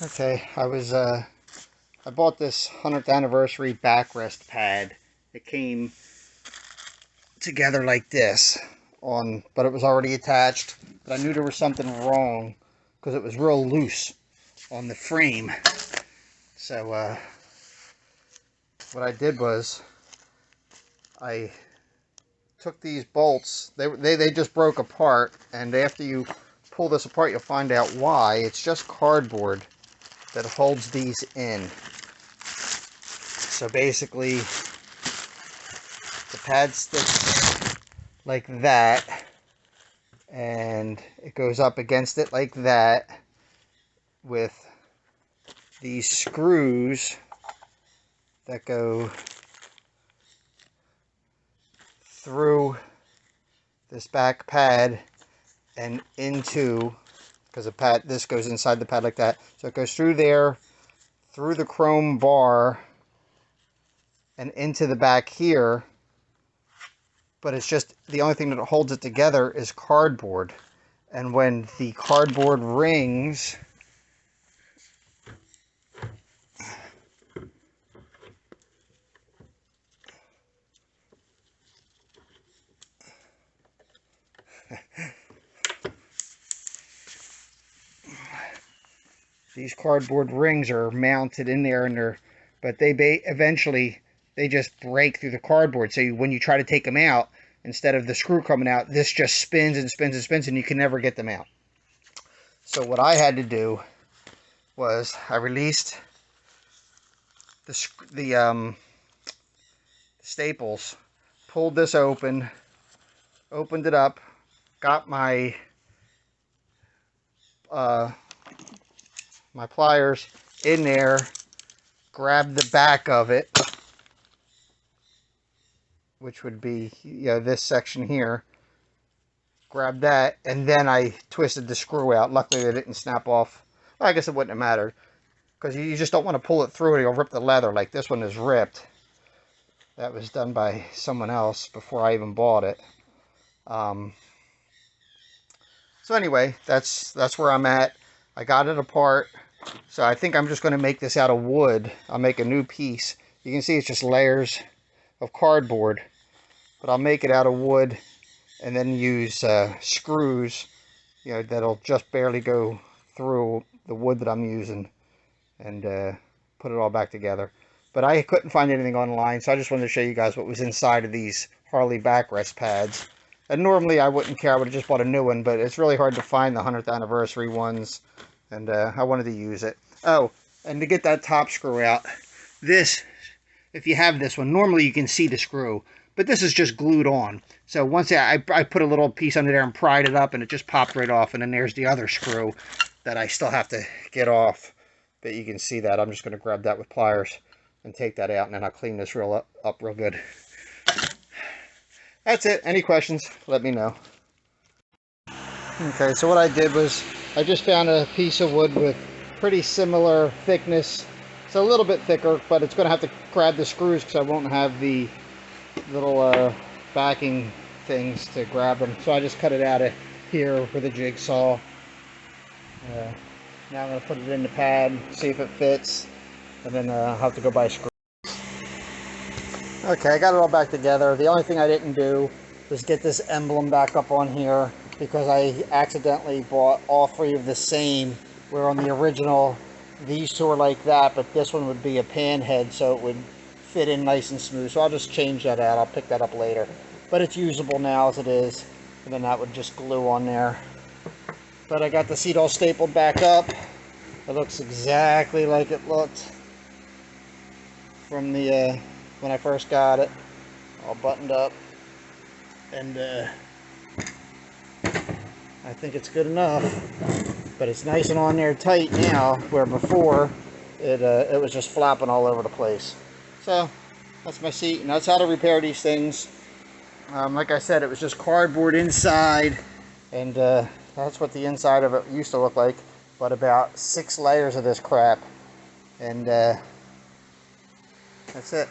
Okay, I bought this 100th anniversary backrest pad. It came together like this but it was already attached. But I knew there was something wrong because it was real loose on the frame. So what I did was I took these bolts. They just broke apart, and after you pull this apart, you'll find out why. It's just cardboard that holds these in. So basically, the pad sticks like that, and it goes up against it like that with these screws that go through this back pad and into, because this goes inside the pad like that, so it goes through there, through the chrome bar, and into the back here. But it's just, the only thing that holds it together is cardboard. And when the cardboard rings, these cardboard rings are mounted in there, and but eventually they just break through the cardboard. So when you try to take them out, instead of the screw coming out, this just spins and spins and spins, and you can never get them out. So what I had to do was I released the staples, pulled this opened it up, got my my pliers in there, grabbed the back of it, which would be, this section here, grabbed that, and then I twisted the screw out. Luckily they didn't snap off. Well, I guess it wouldn't have mattered, because you just don't want to pull it through it. You'll rip the leather. Like this one is ripped. That was done by someone else before I even bought it. So anyway, that's where I'm at. I got it apart. So I think I'm just going to make this out of wood. I'll make a new piece. You can see it's just layers of cardboard, but I'll make it out of wood and then use screws, that'll just barely go through the wood that I'm using, and put it all back together. But I couldn't find anything online, so I just wanted to show you guys what was inside of these Harley backrest pads. And normally I wouldn't care, I would have just bought a new one, but it's really hard to find the 100th anniversary ones, and I wanted to use it. Oh, and to get that top screw out, if you have this one, normally you can see the screw, but this is just glued on. So once I put a little piece under there and pried it up, and it just popped right off, and then there's the other screw that I still have to get off. But you can see that. I'm just going to grab that with pliers and take that out, and then I'll clean this up real good. That's it. Any questions, let me know. Okay, so what I did was I just found a piece of wood with pretty similar thickness. It's a little bit thicker, but it's going to have to grab the screws because I won't have the little backing things to grab them. So I just cut it out of here with a jigsaw. Now I'm going to put it in the pad, see if it fits, and then I'll have to go buy screws. Okay, I got it all back together. The only thing I didn't do was get this emblem back up on here, because I accidentally bought all three of the same, where on the original these two are like that, but this one would be a pan head, so it would fit in nice and smooth. So I'll just change that out. I'll pick that up later. But it's usable now as it is, and then that would just glue on there. But I got the seat all stapled back up. It looks exactly like it looked from the when I first got it, all buttoned up, and I think it's good enough. But it's nice and on there tight now, where before it was just flopping all over the place. So that's my seat, and that's how to repair these things. Like I said, it was just cardboard inside, and that's what the inside of it used to look like, but about 6 layers of this crap, and that's it.